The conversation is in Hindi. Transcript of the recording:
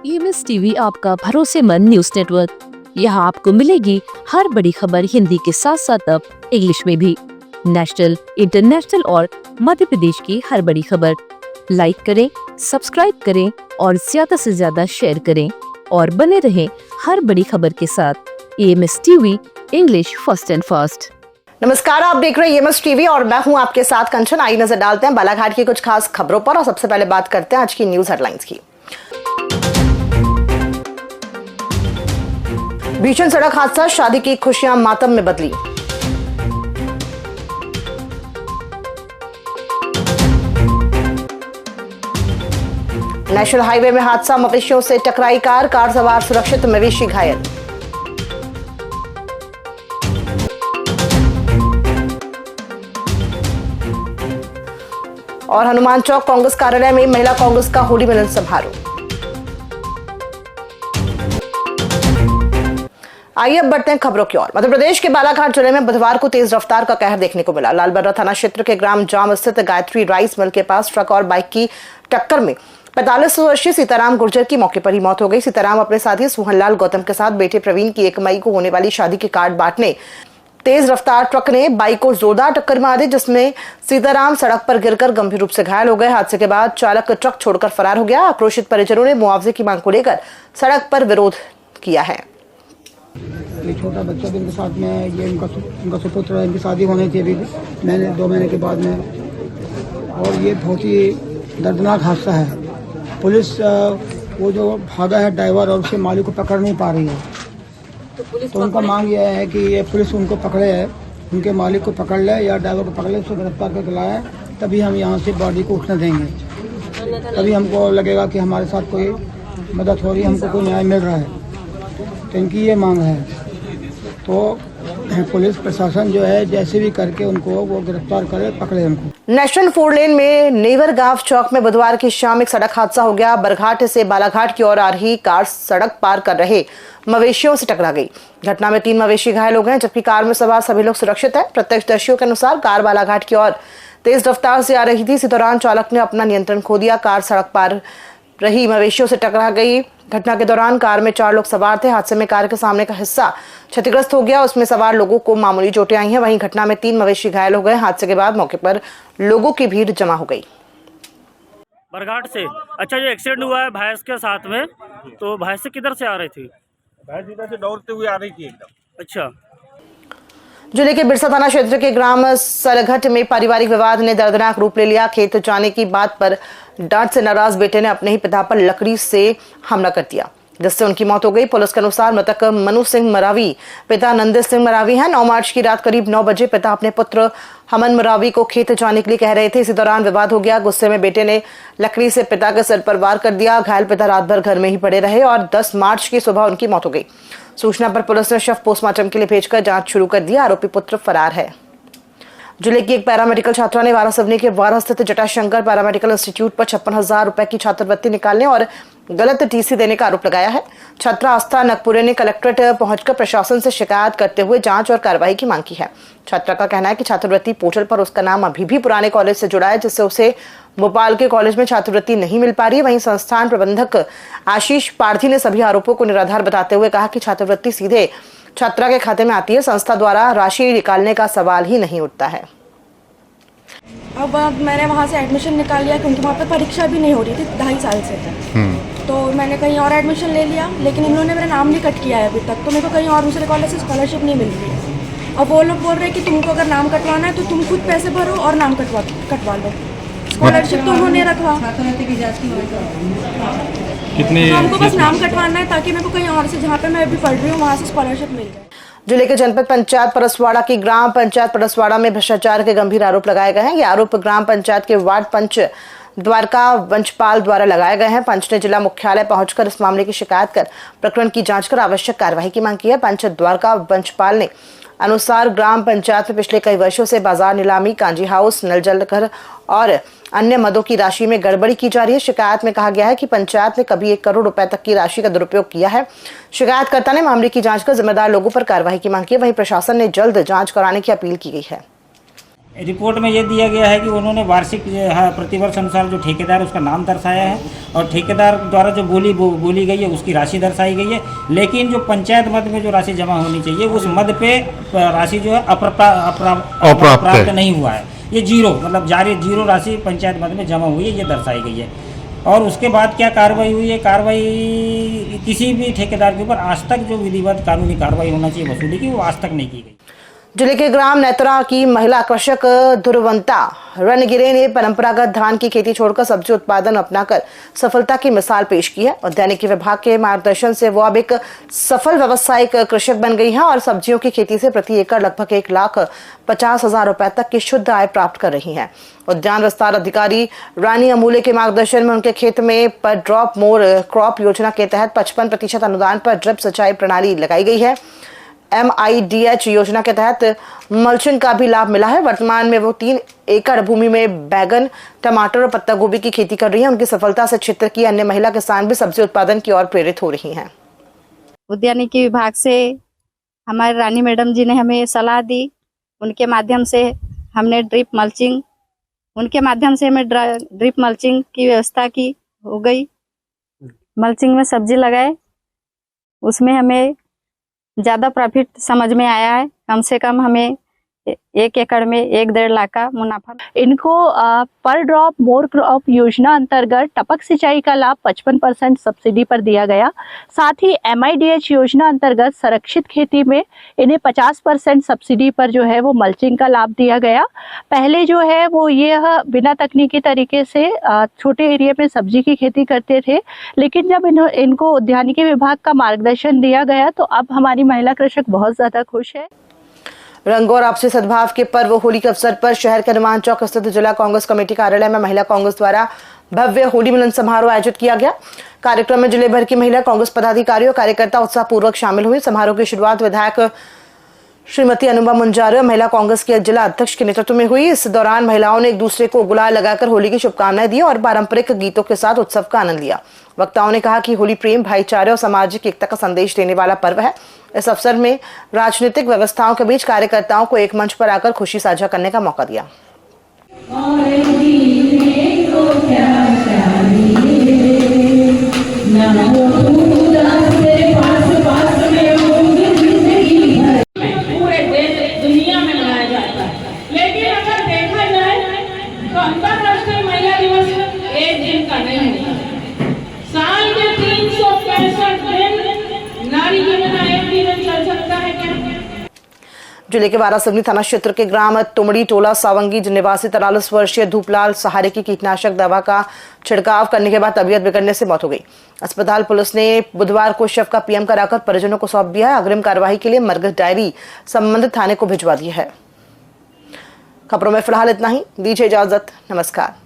EMS टीवी आपका भरोसेमंद न्यूज नेटवर्क। यहाँ आपको मिलेगी हर बड़ी खबर हिंदी के साथ साथ अब इंग्लिश में भी। नेशनल, इंटरनेशनल और मध्य प्रदेश की हर बड़ी खबर लाइक करें, सब्सक्राइब करें और ज्यादा से ज्यादा शेयर करें और बने रहें हर बड़ी खबर के साथ। EMS TV, English first and fast. नमस्कार, आप देख रहे हैं EMS टीवी और मैं हूं आपके साथ कंचन। आई नजर डालते हैं बालाघाट की कुछ खास खबरों पर और सबसे पहले बात करते हैं आज की न्यूज हेडलाइंस की। भीषण सड़क हादसा, शादी की खुशियां मातम में बदली। नेशनल हाईवे में हादसा, मवेशियों से टकराई कार, कार सवार सुरक्षित, मवेशी घायल। और हनुमान चौक कांग्रेस कार्यालय में महिला कांग्रेस का होली मिलन समारोह। आइए अब बढ़ते हैं खबरों की ओर। मध्य प्रदेश के बालाघाट जिले में बुधवार को तेज रफ्तार का कहर देखने को मिला। लालबर्रा थाना क्षेत्र के ग्राम जाम स्थित गायत्री राइस मिल के पास ट्रक और बाइक की टक्कर में 45 वर्षीय सीताराम गुर्जर की मौके पर ही मौत हो गई। सीताराम अपने साथी सुहनलाल गौतम के साथ बेटे प्रवीण की 1 मई को होने वाली शादी के कार्ड बांटने तेज रफ्तार ट्रक ने बाइक को जोरदार टक्कर मार दी, जिसमें सीताराम सड़क पर गिरकर गंभीर रूप से घायल हो गए। हादसे के बाद चालक ट्रक छोड़कर फरार हो गया। आक्रोशित परिजनों ने मुआवजे की मांग को लेकर सड़क पर विरोध किया है। ये छोटा बच्चा भी इनके साथ में है, ये इनका सुपुत्र है, इनकी शादी होनी थी अभी 2 महीने के बाद में। और ये बहुत ही दर्दनाक हादसा है। पुलिस वो जो भागा है ड्राइवर और उसके मालिक को पकड़ नहीं पा रही है, तो उनका मांग यह है कि ये पुलिस उनको पकड़े है, उनके मालिक को पकड़ ले या ड्राइवर को पकड़ ले, उसको गिरफ्तार करके लाए, तभी हम यहाँ से बॉडी को उठने देंगे। तभी हमको लगेगा कि हमारे साथ कोई मदद हो रही है, हमको कोई न्याय मिल रहा है। तो इनकी ये मांग है, तो पुलिस प्रशासन जो है जैसे भी करके उनको वो गिरफ्तार करे, पकड़े हमको। नेशनल 4 लेन में नेवर गांव चौक में बुधवार की शाम एक सड़क हादसा हो गया। बरघाट से बालाघाट की ओर आ रही कार सड़क पार कर रहे मवेशियों से टकरा गई। घटना में 3 मवेशी घायल हो गए, जबकि कार में सवार सभी लोग सुरक्षित हैं। प्रत्यक्षदर्शियों के अनुसार कार बालाघाट की ओर तेज रफ्तार से आ रही थी। इसी दौरान चालक ने अपना नियंत्रण खो दिया, कार सड़क पार रही मवेशियों से टकरा गई। घटना के दौरान कार में 4 लोग सवार थे। हादसे में कार के सामने का हिस्सा क्षतिग्रस्त हो गया, उसमें सवार लोगों को मामूली चोटें आई हैं। वहीं घटना में 3 मवेशी घायल हो गए। हादसे के बाद मौके पर लोगों की भीड़ जमा हो गई। बरघाट से अच्छा ये एक्सीडेंट हुआ है भैंस के साथ में, तो भैंस से किधर से आ रही थी? भैंस इधर से दौड़ते हुए आ रही थी एकदम। अच्छा। जिले के बिरसा थाना क्षेत्र के ग्राम सरघट में पारिवारिक विवाद ने दर्दनाक रूप ले लिया। खेत जाने की बात पर डांट से नाराज बेटे ने अपने ही पिता पर लकड़ी से हमला कर दिया, जिससे उनकी मौत हो गई। पुलिस के अनुसार मृतक मनु सिंह मरावी पिता नंद सिंह मरावी हैं। 9 मार्च की रात करीब 9 बजे पिता अपने पुत्र हमन मरावी को खेत जाने के लिए कह रहे थे। इसी दौरान विवाद हो गया। गुस्से में बेटे ने लकड़ी से पिता के सिर पर वार कर दिया। घायल पिता रात भर घर में ही पड़े रहे और 10 मार्च की सुबह उनकी मौत हो गई। सूचना पर पुलिस ने शव पोस्टमार्टम के लिए भेजकर जांच शुरू कर दिया। आरोपी पुत्र फरार है। जिले की एक पैरामेडिकल छात्रा ने वारासिवनी के वारा स्थित जटाशंकर पैरामेडिकल इंस्टीट्यूट पर 56,000 रुपए की छात्रवृत्ति निकालने और गलत टीसी देने का आरोप लगाया है। छात्रा आस्था नगपुरे ने कलेक्ट्रेट पहुंचकर प्रशासन से शिकायत करते हुए जांच और कार्रवाई की मांग की है। छात्रा का कहना है कि छात्रवृत्ति पोर्टल पर उसका नाम अभी भी पुराने कॉलेज से जुड़ा है, जिससे उसे भोपाल के कॉलेज में छात्रवृत्ति नहीं मिल पा रही है। वहीं संस्थान प्रबंधक आशीष पार्थी ने सभी आरोपों को निराधार बताते हुए कहा कि छात्रवृत्ति सीधे छात्रा के खाते में आती है, संस्था द्वारा राशि निकालने का सवाल ही नहीं उठता है। अब मैंने वहाँ से एडमिशन निकाल लिया क्योंकि वहाँ पे परीक्षा भी नहीं हो रही थी 2.5 साल से। तो मैंने कहीं और एडमिशन ले लिया, लेकिन इन्होंने मेरा नाम नहीं कट किया है अभी तक, तो मेरे को कहीं और दूसरे कॉलेज से स्कॉलरशिप नहीं मिल रही है। अब वो लोग बोल रहे हैं कि तुमको अगर नाम कटवाना है तो तुम खुद पैसे भरो और नाम कटवा लो। स्कॉलरशिप तो उन्होंने रखवा, हमको बस नाम कटवाना है ताकि मेरे को कहीं और से जहाँ पे मैं अभी पढ़ रही हूँ वहाँ से स्कॉलरशिप मिल जाए। जिले के जनपद पंचायत परसवाड़ा की ग्राम पंचायत परसवाड़ा में भ्रष्टाचार के गंभीर आरोप लगाए गए हैं। ये आरोप ग्राम पंचायत के वार्ड पंच द्वारका वंशपाल द्वारा लगाए गए हैं। पंच ने जिला मुख्यालय पहुंचकर इस मामले की शिकायत कर प्रकरण की जांच कर आवश्यक कार्यवाही की मांग की है। पंच द्वारका वंशपाल ने अनुसार ग्राम पंचायत में पिछले कई वर्षों से बाजार नीलामी, कांजी हाउस, नल जल घर और अन्य मदों की राशि में गड़बड़ी की जा रही है। शिकायत में कहा गया है कि पंचायत ने कभी 1 करोड़ रुपए तक की राशि का दुरुपयोग किया है। शिकायतकर्ता ने मामले की जांच कर जिम्मेदार लोगों पर कार्रवाई की मांग की है। वहीं प्रशासन ने जल्द जांच कराने की अपील की गई है। रिपोर्ट में ये दिया गया है कि उन्होंने वार्षिक प्रतिवर्ष अनुसार जो ठेकेदार उसका नाम दर्शाया है और ठेकेदार द्वारा जो बोली गई है उसकी राशि दर्शाई गई है, लेकिन जो पंचायत मद में जो राशि जमा होनी चाहिए उस मद पे राशि जो है अप्राप्त नहीं हुआ है। ये जीरो मतलब जीरो राशि पंचायत मद में जमा हुई है, ये दर्शाई गई है। और उसके बाद क्या कार्रवाई हुई है, कार्रवाई किसी भी ठेकेदार के ऊपर आज तक जो विधिवत कानूनी कार्रवाई होना चाहिए वसूली की, वो आज तक नहीं की गई। जिले के ग्राम नेत्रा की महिला कृषक दुर्वंता रणगिरे ने परंपरागत धान की खेती छोड़कर सब्जी उत्पादन अपनाकर सफलता की मिसाल पेश की है। उद्यानिकी विभाग के मार्गदर्शन से वो अब एक सफल व्यावसायिक कृषक बन गई है और सब्जियों की खेती से प्रति एकड़ लगभग 1,50,000 रुपए तक की शुद्ध आय प्राप्त कर रही हैं। उद्यान विस्तार अधिकारी रानी अमूले के मार्गदर्शन में उनके खेत में पर ड्रॉप मोर क्रॉप योजना के तहत 55% अनुदान पर ड्रिप सिंचाई प्रणाली लगाई गई है। MIDH योजना के तहत मल्चिंग का भी लाभ मिला है। वर्तमान में वो 3 एकड़ भूमि में बैगन, टमाटर और पत्ता गोभी की खेती कर रही है। उनकी सफलता से क्षेत्र की अन्य महिला किसान भी सब्जी उत्पादन की ओर प्रेरित हो रही हैं। उद्यानिकी विभाग से हमारे रानी मैडम जी ने हमें सलाह दी, उनके माध्यम से हमने ड्रिप मल्चिंग की व्यवस्था की हो गई। मल्चिंग में सब्जी लगाए, उसमें हमें ज़्यादा प्रॉफिट समझ में आया है। कम से कम हमें 1 एकड़ में 1-1.5 लाख का मुनाफा। इनको पर ड्रॉप मोर क्रॉप योजना अंतर्गत टपक सिंचाई का लाभ 55% सब्सिडी पर दिया गया। साथ ही MIDH योजना अंतर्गत संरक्षित खेती में इन्हें 50% सब्सिडी पर जो है वो मल्चिंग का लाभ दिया गया। पहले जो है वो ये बिना तकनीकी तरीके से छोटे एरिया में सब्जी की खेती करते थे, लेकिन जब इनको उद्यानिकी विभाग का मार्गदर्शन दिया गया तो अब हमारी महिला कृषक बहुत ज़्यादा खुश है। रंग और आपसी सद्भाव के पर्व होली के अवसर पर शहर के हनुमान चौक स्थित जिला कांग्रेस कमेटी कार्यालय में महिला कांग्रेस द्वारा भव्य होली मिलन समारोह आयोजित किया गया। कार्यक्रम में जिले भर की महिला कांग्रेस पदाधिकारी और कार्यकर्ता उत्साहपूर्वक शामिल हुए। समारोह की शुरुआत विधायक श्रीमती अनुपमा मुंजारे महिला कांग्रेस के जिला अध्यक्ष के नेतृत्व में हुई। इस दौरान महिलाओं ने एक दूसरे को गुलाल लगाकर होली की शुभकामनाएं दी और पारंपरिक गीतों के साथ उत्सव का आनंद लिया। वक्ताओं ने कहा कि होली प्रेम, भाईचारे और सामाजिक एकता का संदेश देने वाला पर्व है। इस अवसर में राजनीतिक व्यवस्थाओं के बीच कार्यकर्ताओं को एक मंच पर आकर खुशी साझा करने का मौका दिया। पूरे देश दुनिया में मनाया जाता है, लेकिन अगर देखा जाए तो अंतर्राष्ट्रीय महिला दिवस एक दिन का नहीं है। साल के 365 दिन नारी दिवस एक दिन चल सकता है क्या? जिले के वारासिवनी थाना क्षेत्र के ग्राम तुमड़ी टोला सावंगी निवासी 43 वर्षीय धूपलाल सहारे की कीटनाशक दवा का छिड़काव करने के बाद तबीयत बिगड़ने से मौत हो गई। अस्पताल पुलिस ने बुधवार को शव का PM कराकर परिजनों को सौंप दिया है। अग्रिम कार्यवाही के लिए मरघट डायरी संबंधित थाने को भिजवा दी है। खबरों में फिलहाल इतना ही। दीजिए इजाजत। नमस्कार।